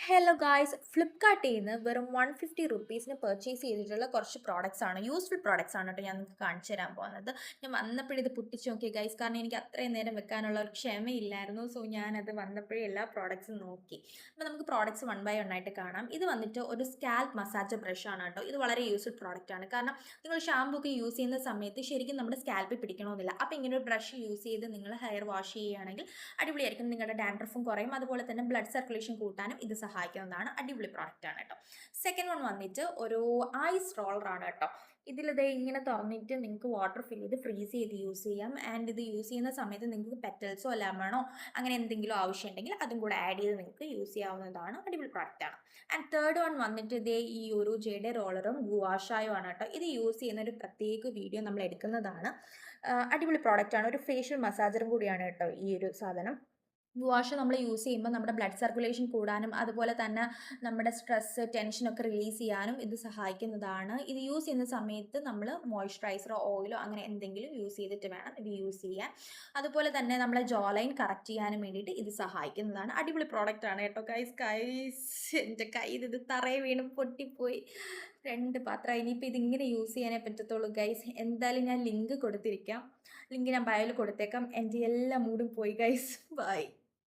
Hello guys, ഫ്ലിപ്കാർട്ടിൽ നിന്ന് വെറും 150 പർച്ചേസ് ചെയ്തിട്ടുള്ള കുറച്ച് പ്രോഡക്റ്റ്സ് ആണ്, യൂസ്ഫുൾ പ്രോഡക്റ്റ്സ് ആണ് കേട്ടോ ഞാൻ നിങ്ങൾക്ക് കാണിച്ചു തരാൻ പോകുന്നത്. ഞാൻ വന്നപ്പോഴും ഇത് പൊട്ടിച്ച് നോക്കി ഗൈസ്, കാരണം എനിക്ക് അത്രയും നേരം വെക്കാനുള്ള ഒരു ക്ഷമയില്ലായിരുന്നു. സോ ഞാനത് വന്നപ്പോഴേ എല്ലാ പ്രോഡക്റ്റ്സും നോക്കി. അപ്പോൾ നമുക്ക് പ്രോഡക്റ്റ്സ് വൺ ബൈ വൺ ആയിട്ട് കാണാം. ഇത് വന്നിട്ട് ഒരു സ്കാൽപ്പ് മസാജ് ബ്രഷ് ആണ് കേട്ടോ. ഇത് വളരെ യൂസ്ഫുൾ പ്രോഡക്റ്റ് ആണ്, കാരണം നിങ്ങൾ ഷാമ്പൂ ഒക്കെ യൂസ് ചെയ്യുന്ന സമയത്ത് ശരിക്കും നമ്മുടെ സ്കാൽപ്പിൽ പിടിക്കണമെന്നില്ല. അപ്പോൾ ഇങ്ങനെ ഒരു ബ്രഷ് യൂസ് ചെയ്ത് നിങ്ങൾ ഹെയർ വാഷ് ചെയ്യുകയാണെങ്കിൽ അടിപൊളിയായിരിക്കും. നിങ്ങളുടെ ഡാൻഡ്രഫും കുറയും, അതുപോലെ തന്നെ ബ്ലഡ് സർക്കുലേഷൻ കൂട്ടാനും ഇത് സഹായിക്കുന്നതാണ്. അടിപൊളി പ്രോഡക്റ്റ് ആണ് കേട്ടോ. സെക്കൻഡ് വൺ വന്നിട്ട് ഒരു ഐസ് റോളർ ആണ് കേട്ടോ. ഇതിലിത് ഇങ്ങനെ തുറന്നിട്ട് നിങ്ങൾക്ക് വാട്ടർ ഫിൽ ചെയ്ത് ഫ്രീസ് ചെയ്ത് യൂസ് ചെയ്യാം. ആൻഡ് ഇത് യൂസ് ചെയ്യുന്ന സമയത്ത് നിങ്ങൾക്ക് പെറ്റൽസോ ലെമണോ അങ്ങനെ എന്തെങ്കിലും ആവശ്യമുണ്ടെങ്കിൽ അതും കൂടെ ആഡ് ചെയ്ത് നിങ്ങൾക്ക് യൂസ് ചെയ്യാവുന്നതാണ്. അടിപൊളി പ്രോഡക്റ്റ് ആണ്. ആൻഡ് തേർഡ് വൺ വന്നിട്ട് ഇതേ ഈ ഒരു ജെയുടെ റോളറും ഗുവാഷായും ആണ് കേട്ടോ. ഇത് യൂസ് ചെയ്യുന്ന ഒരു പ്രത്യേക വീഡിയോ നമ്മൾ എടുക്കുന്നതാണ്. അടിപൊളി പ്രോഡക്റ്റ് ആണ്. ഒരു ഫേഷ്യൽ മസാജറും കൂടിയാണ് കേട്ടോ ഈ ഒരു സാധനം. വാഷ് നമ്മൾ യൂസ് ചെയ്യുമ്പോൾ നമ്മുടെ ബ്ലഡ് സർക്കുലേഷൻ കൂടാനും അതുപോലെ തന്നെ നമ്മുടെ സ്ട്രെസ്സ് ടെൻഷനൊക്കെ റിലീസ് ചെയ്യാനും ഇത് സഹായിക്കുന്നതാണ്. ഇത് യൂസ് ചെയ്യുന്ന സമയത്ത് നമ്മൾ മോയ്സ്ചറൈസറോ ഓയിലോ അങ്ങനെ എന്തെങ്കിലും യൂസ് ചെയ്തിട്ട് വേണം ഇത് യൂസ് ചെയ്യാൻ. അതുപോലെ തന്നെ നമ്മളെ ജോ ലൈൻ കറക്റ്റ് ചെയ്യാനും വേണ്ടിയിട്ട് ഇത് സഹായിക്കുന്നതാണ്. അടിപൊളി പ്രോഡക്റ്റ് ആണ് കേട്ടോ ഗൈസ്. എൻ്റെ കയ്യിൽ ഇത് തറയെ വീണ് പൊട്ടിപ്പോയി. രണ്ട് പാത്രം. ഇനിയിപ്പോൾ ഇതിങ്ങനെ യൂസ് ചെയ്യാനേ പറ്റത്തുള്ളൂ ഗൈസ്. എന്തായാലും ഞാൻ ലിങ്ക് കൊടുത്തിരിക്കാം. ലിങ്ക് ഞാൻ ബയോയിൽ കൊടുത്തേക്കാം. എൻ്റെ എല്ലാ മൂഡും പോയി ഗൈസ്. ബൈ.